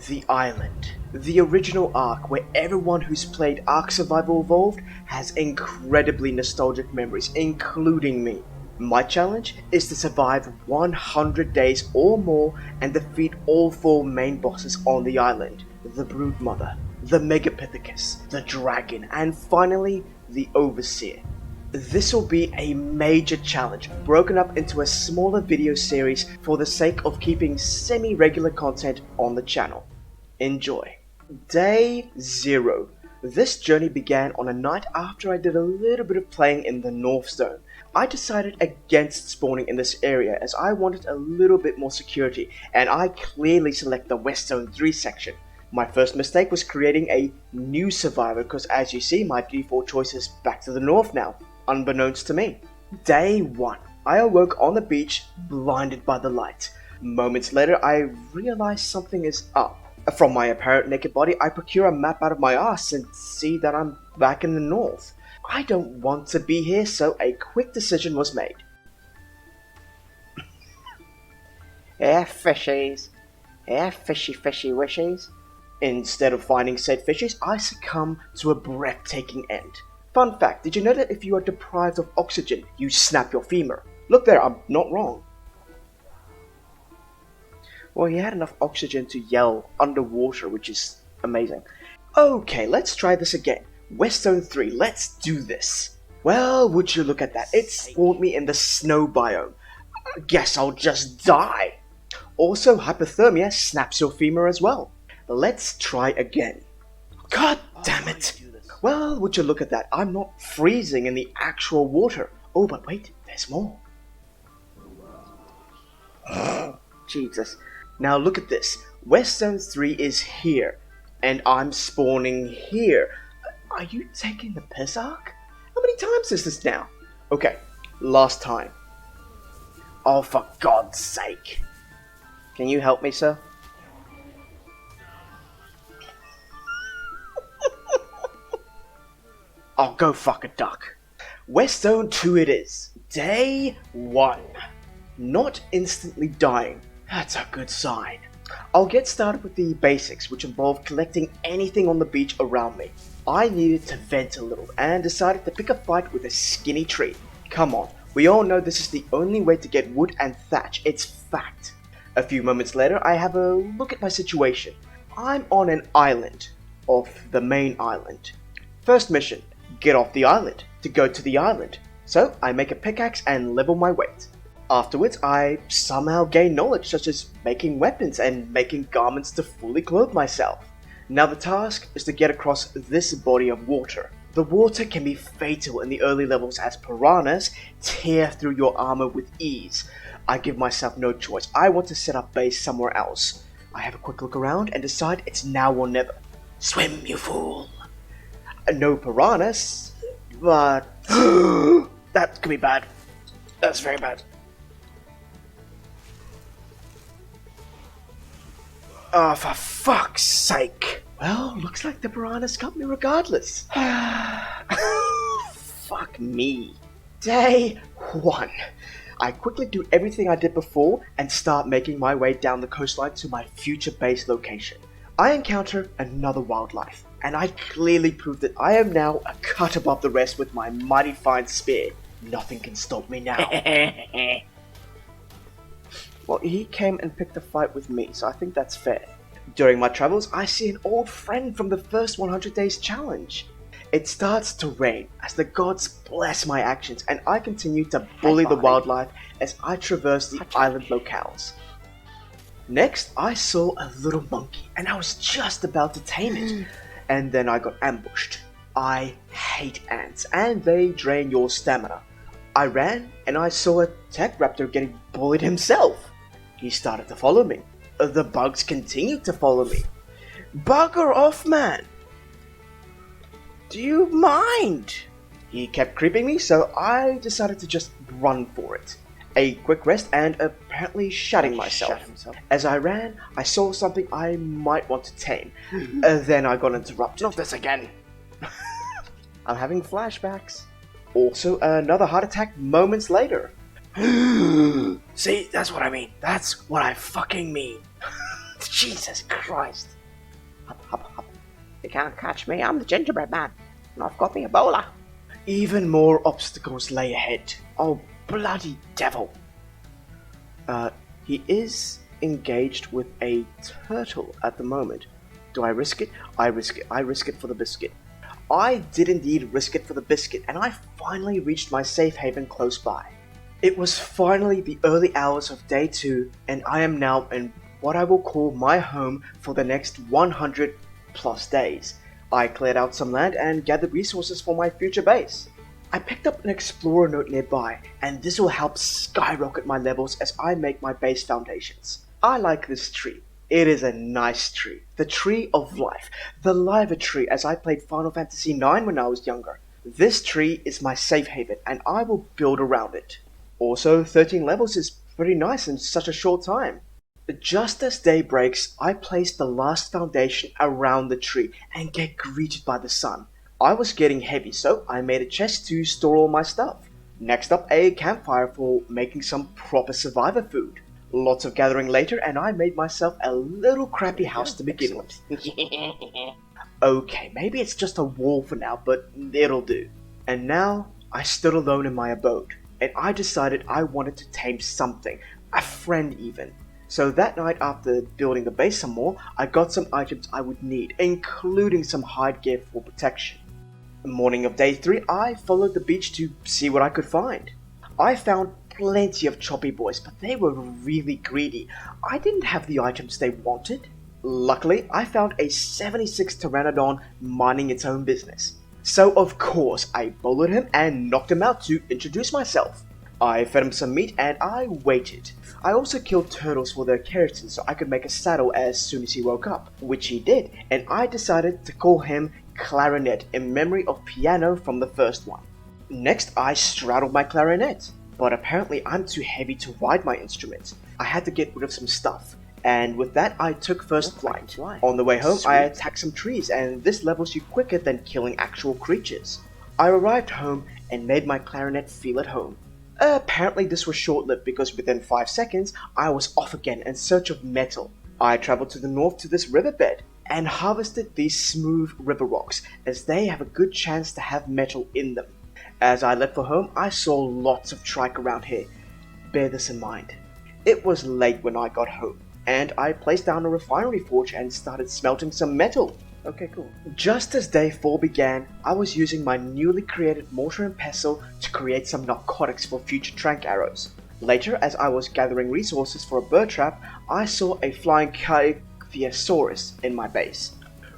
The island. The original Ark, where everyone who's played Ark Survival Evolved has incredibly nostalgic memories, including me. My challenge is to survive 100 days or more and defeat all 4 main bosses on the island. The Broodmother, the Megapithecus, the Dragon, and finally, the Over Seer. This will be a major challenge, broken up into a smaller video series for the sake of keeping semi-regular content on the channel. Enjoy. Day 0. This journey began on a night after I did a little bit of playing in the North Zone. I decided against spawning in this area as I wanted a little bit more security, and I clearly select the West Zone 3 section. My first mistake was creating a new survivor because, as you see, my default choice is back to the north now, unbeknownst to me. Day 1. I awoke on the beach, blinded by the light. Moments later, I realized something is up. From my apparent naked body, I procure a map out of my ass and see that I'm back in the north. I don't want to be here, so a quick decision was made. Fishies. Fishy wishies. Instead of finding said fishies, I succumb to a breathtaking end. Fun fact, did you know that if you are deprived of oxygen, you snap your femur? Look there, I'm not wrong. Well, he had enough oxygen to yell underwater, which is amazing. Okay, let's try this again. West Zone 3, let's do this. Well, would you look at that, it spawned me in the snow biome. Guess I'll just die. Also, hypothermia snaps your femur as well. Let's try again. God damn it. Well, would you look at that, I'm not freezing in the actual water. Oh, but wait, there's more. Jesus. Now look at this. West Zone 3 is here, and I'm spawning here. Are you taking the piss, Ark? How many times is this now? Okay, last time. Oh, for God's sake. Can you help me, sir? Oh, go fuck a duck. West Zone 2 it is. Day 1. Not instantly dying. That's a good sign. I'll get started with the basics, which involve collecting anything on the beach around me. I needed to vent a little and decided to pick a fight with a skinny tree. Come on, we all know this is the only way to get wood and thatch, it's fact. A few moments later, I have a look at my situation. I'm on an island, off the main island. First mission, get off the island to go to the island. So I make a pickaxe and level my weight. Afterwards, I somehow gain knowledge such as making weapons and making garments to fully clothe myself. Now the task is to get across this body of water. The water can be fatal in the early levels as piranhas tear through your armor with ease. I give myself no choice. I want to set up base somewhere else. I have a quick look around and decide it's now or never. Swim, you fool! No piranhas, but that could be bad. That's very bad. Oh, for fuck's sake. Well, looks like the piranhas got me regardless. Fuck me. Day 1. I quickly do everything I did before and start making my way down the coastline to my future base location. I encounter another wildlife, and I clearly prove that I am now a cut above the rest with my mighty fine spear. Nothing can stop me now. Well, he came and picked a fight with me, so I think that's fair. During my travels, I see an old friend from the first 100 days challenge. It starts to rain as the gods bless my actions, and I continue to bully the wildlife as I traverse the island locales. Next, I saw a little monkey, and I was just about to tame it, and then I got ambushed. I hate ants, and they drain your stamina. I ran, and I saw a tech raptor getting bullied himself. He started to follow me. The bugs continued to follow me. Bugger off, man! Do you mind? He kept creeping me, so I decided to just run for it. A quick rest and apparently shutting myself. As I ran, I saw something I might want to tame. Then I got interrupted. Not this again! I'm having flashbacks. Also, another heart attack moments later. See, that's what I mean. That's what I fucking mean. Jesus Christ. Hop, hop, hop. You can't catch me, I'm the gingerbread man, and I've got the Ebola. Even more obstacles lay ahead. Oh, bloody devil. He is engaged with a turtle at the moment. Do I risk it? I risk it. I risk it for the biscuit. I did indeed risk it for the biscuit, and I finally reached my safe haven close by. It was finally the early hours of day 2, and I am now in what I will call my home for the next 100 plus days. I cleared out some land and gathered resources for my future base. I picked up an explorer note nearby, and this will help skyrocket my levels as I make my base foundations. I like this tree. It is a nice tree. The tree of life. The liver tree as I played Final Fantasy IX when I was younger. This tree is my safe haven, and I will build around it. Also, 13 levels is pretty nice in such a short time. Just as day breaks, I place the last foundation around the tree and get greeted by the sun. I was getting heavy, so I made a chest to store all my stuff. Next up, a campfire for making some proper survivor food. Lots of gathering later, and I made myself a little crappy house to begin with. Okay, maybe it's just a wall for now, but it'll do. And now, I stood alone in my abode, and I decided I wanted to tame something, a friend even. So that night, after building the base some more, I got some items I would need, including some hide gear for protection. The morning of day 3, I followed the beach to see what I could find. I found plenty of choppy boys, but they were really greedy. I didn't have the items they wanted. Luckily, I found a 76 Pteranodon minding its own business. So of course, I bullied him and knocked him out to introduce myself. I fed him some meat and I waited. I also killed turtles for their keratin so I could make a saddle as soon as he woke up, which he did, and I decided to call him Clarinet in memory of piano from the first one. Next, I straddled my clarinet, but apparently I'm too heavy to ride my instrument. I had to get rid of some stuff, and with that I took first flight. On the way home, I attacked some trees, and this levels you quicker than killing actual creatures. I arrived home and made my clarinet feel at home. Apparently this was short-lived because within 5 seconds, I was off again in search of metal. I traveled to the north to this riverbed and harvested these smooth river rocks as they have a good chance to have metal in them. As I left for home, I saw lots of trike around here. Bear this in mind. It was late when I got home, and I placed down a refinery forge and started smelting some metal. Okay, cool. Just as day 4 began, I was using my newly created mortar and pestle to create some narcotics for future trank arrows. Later, as I was gathering resources for a bird trap, I saw a flying Thesaurus in my base.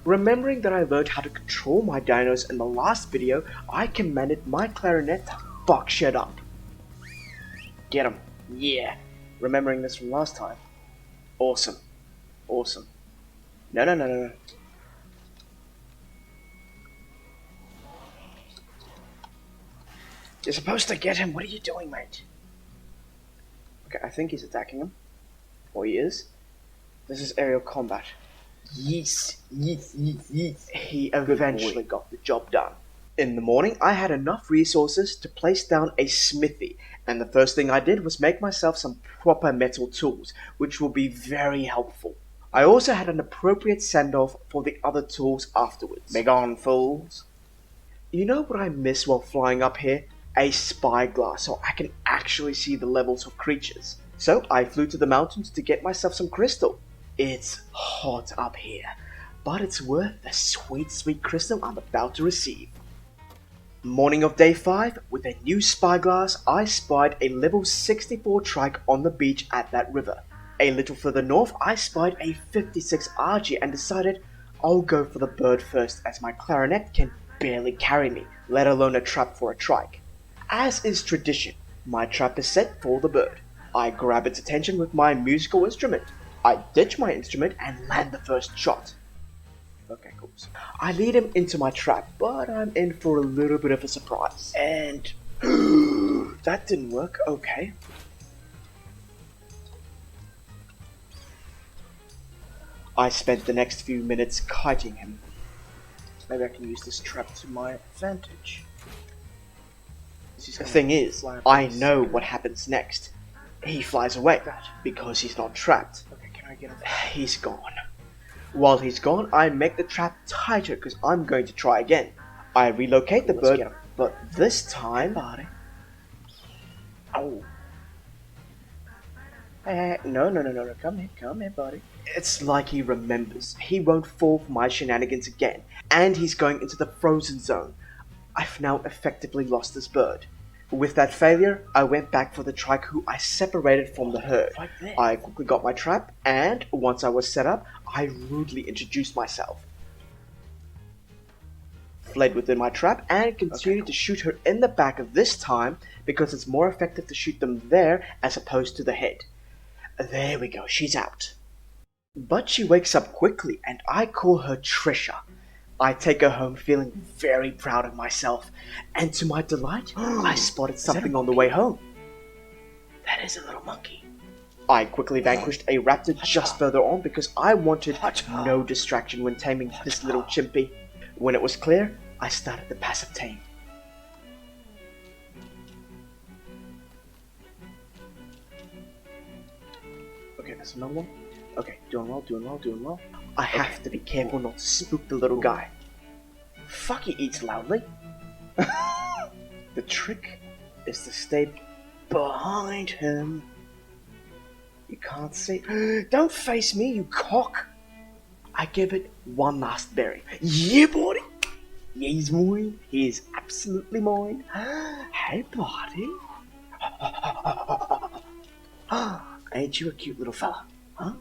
Remembering that I learned how to control my dinos in the last video, I commanded my clarinet to fuck shit up. Get him. Yeah. Remembering this from last time. Awesome. Awesome. No. You're supposed to get him. What are you doing, mate? Okay, I think he's attacking him. Or he is. This is aerial combat. Yes. He eventually got the job done. In the morning, I had enough resources to place down a smithy, and the first thing I did was make myself some proper metal tools, which will be very helpful. I also had an appropriate send-off for the other tools afterwards. Begone, fools. You know what I miss while flying up here? A spyglass, so I can actually see the levels of creatures. So I flew to the mountains to get myself some crystal. It's hot up here, but it's worth the sweet, sweet crystal I'm about to receive. Morning of day 5, with a new spyglass, I spied a level 64 trike on the beach at that river. A little further north, I spied a 56 Argy and decided I'll go for the bird first as my clarinet can barely carry me, let alone a trap for a trike. As is tradition, my trap is set for the bird. I grab its attention with my musical instrument. I ditch my instrument and land the first shot. Okay, cool. I lead him into my trap, but I'm in for a little bit of a surprise. And that didn't work. Okay. I spent the next few minutes kiting him. Maybe I can use this trap to my advantage. The thing is, I know what happens next. He flies away because he's not trapped. Okay, can I get him? He's gone. While he's gone, I make the trap tighter because I'm going to try again. I relocate the bird, but this time... Oh. Hey, no, come here, buddy. It's like he remembers. He won't fall for my shenanigans again, and he's going into the frozen zone. I've now effectively lost this bird. With that failure, I went back for the trike who I separated from the herd. I quickly got my trap, and once I was set up, I rudely introduced myself. Fled within my trap and continued to shoot her in the back this time because it's more effective to shoot them there as opposed to the head. There we go, she's out. But she wakes up quickly and I call her Trisha. I take her home feeling very proud of myself, and to my delight, I spotted something on the way home. That is a little monkey. I quickly vanquished a raptor just further on because I wanted no distraction when taming this little chimpy. When it was clear, I started the passive tame. Okay, that's another one. Okay, doing well. I have to be careful not to spook the little guy. Fuck, he eats loudly. The trick is to stay behind him. You can't see. Don't face me, you cock. I give it one last berry. Yeah, buddy. Yeah, he's mine. He is absolutely mine. Hey, buddy. Ain't you a cute little fella? Huh?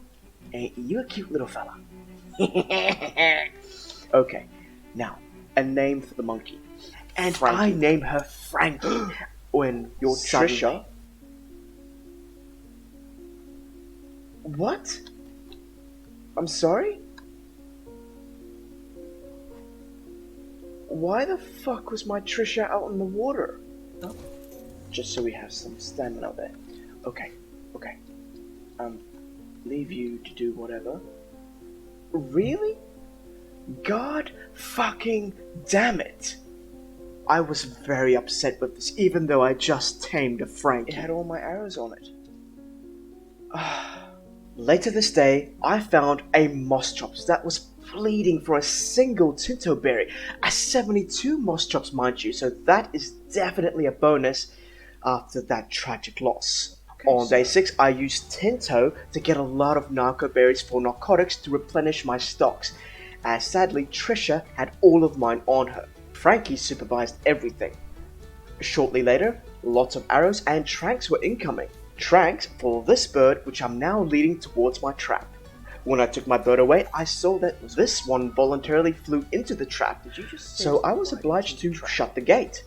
Ain't you a cute little fella? Okay, now, a name for the monkey. And Frankie. I name her Frankie. When you're Trisha... What? I'm sorry? Why the fuck was my Trisha out in the water? Oh. Just so we have some stamina there. Okay. Leave you to do whatever. Really? God fucking damn it. I was very upset with this, even though I just tamed a Frankie. It had all my arrows on it. Later this day, I found a moss chops that was pleading for a single Tinto berry. A 72 moss chops, mind you, so that is definitely a bonus after that tragic loss. On day 6, I used Tinto to get a lot of narco berries for narcotics to replenish my stocks, as sadly Trisha had all of mine on her. Frankie supervised everything. Shortly later, lots of arrows and tranks were incoming. Tranks for this bird, which I'm now leading towards my trap. When I took my bird away, I saw that this one voluntarily flew into the trap, so I was obliged to shut the gate.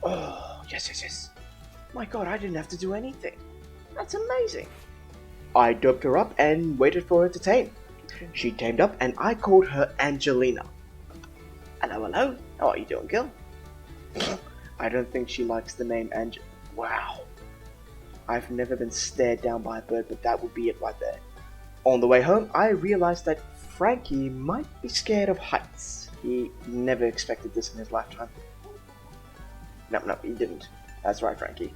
Oh, yes. My god, I didn't have to do anything. That's amazing. I doped her up and waited for her to tame. She tamed up and I called her Angelina. Hello. How are you doing, girl? I don't think she likes the name Angel. Wow. I've never been stared down by a bird, but that would be it right there. On the way home, I realized that Frankie might be scared of heights. He never expected this in his lifetime. No, he didn't. That's right, Frankie.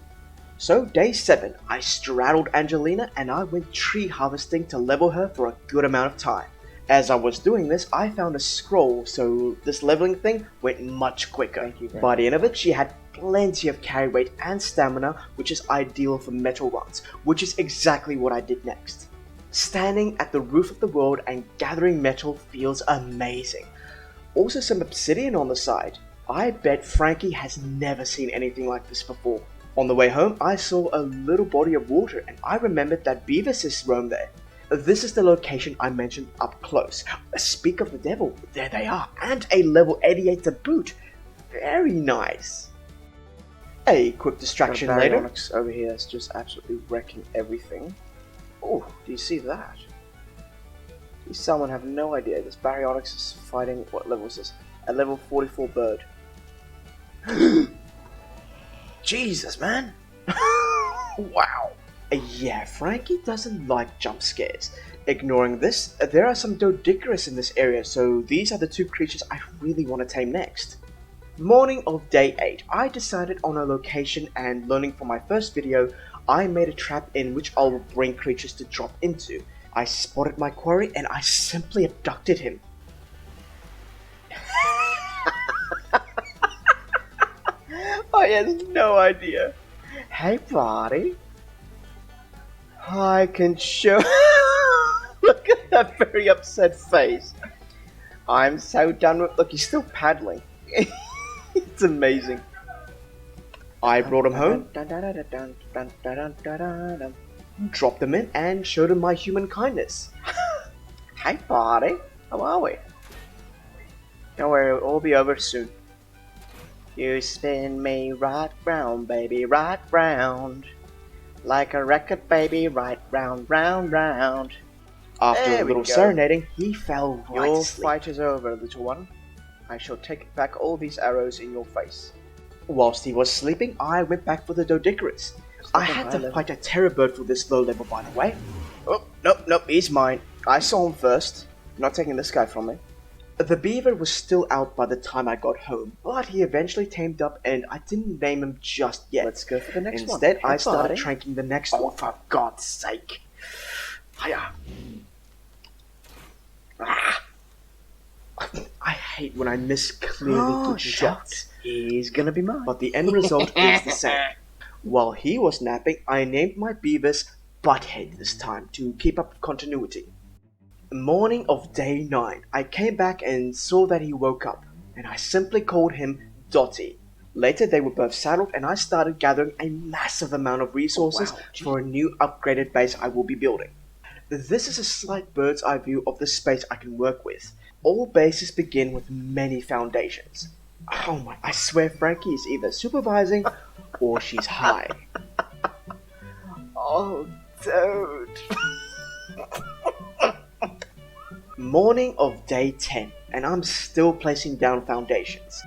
So, day 7, I straddled Angelina and I went tree harvesting to level her for a good amount of time. As I was doing this, I found a scroll, so this leveling thing went much quicker. By the end of it, she had plenty of carry weight and stamina, which is ideal for metal runs, which is exactly what I did next. Standing at the roof of the world and gathering metal feels amazing. Also some obsidian on the side. I bet Frankie has never seen anything like this before. On the way home, I saw a little body of water and I remembered that beaver roam there. This is the location I mentioned up close. Speak of the devil, there they are, and a level 88 to boot. Very nice. A quick distraction later. Ragnarok over here is just absolutely wrecking everything. Oh, do you see that? These salmon have no idea. This Baryonyx is fighting, what level is this? A level 44 bird. Jesus, man. Wow. Yeah, Frankie doesn't like jump scares. Ignoring this, there are some Doedicurus in this area, so these are the two creatures I really want to tame next. Morning of day 8, I decided on a location and learning from my first video, I made a trap in which I will bring creatures to drop into. I spotted my quarry and I simply abducted him. I had no idea. Hey, buddy. I can show. Look at that very upset face. I'm so done with. Look, he's still paddling. It's amazing. I brought him home, dropped him in, and showed him my human kindness. Hey, buddy. How are we? Don't worry, it'll all be over soon. You spin me right round, baby, right round. Like a record, baby, right round, round, round. After a little serenading, he fell right Your asleep. fight is over, little one. I shall take back all these arrows in your face. Whilst he was sleeping, I went back for the Doedicurus. I had to fight a terror bird for this low level, by the way. Oh, nope, he's mine. I saw him first. I'm not taking this guy from me. The beaver was still out by the time I got home, but he eventually tamed up and I didn't name him just yet. Let's go for the next one. Instead, I started tranking the next one. For God's sake. Hiya. I hate when I miss clearly good shots. He's gonna be mine. But the end result is the same. While he was napping, I named my beavers Butthead this time to keep up continuity. Morning of day 9, I came back and saw that he woke up, and I simply called him Dotty. Later they were both saddled and I started gathering a massive amount of resources for a new upgraded base I will be building. This is a slight bird's eye view of the space I can work with. All bases begin with many foundations. Oh my, I swear Frankie is either supervising or she's high. Oh, dude. Morning of day 10, and I'm still placing down foundations.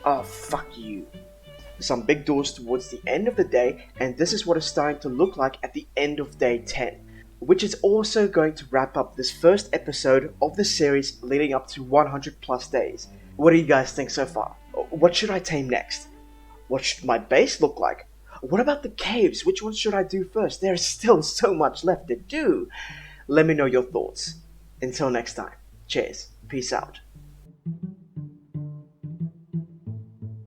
Oh, fuck you. Some big doors towards the end of the day, and this is what it's starting to look like at the end of day 10, which is also going to wrap up this first episode of the series leading up to 100 plus days. What do you guys think so far? What should I tame next? What should my base look like? What about the caves? Which one should I do first? There's still so much left to do. Let me know your thoughts. Until next time, cheers. Peace out.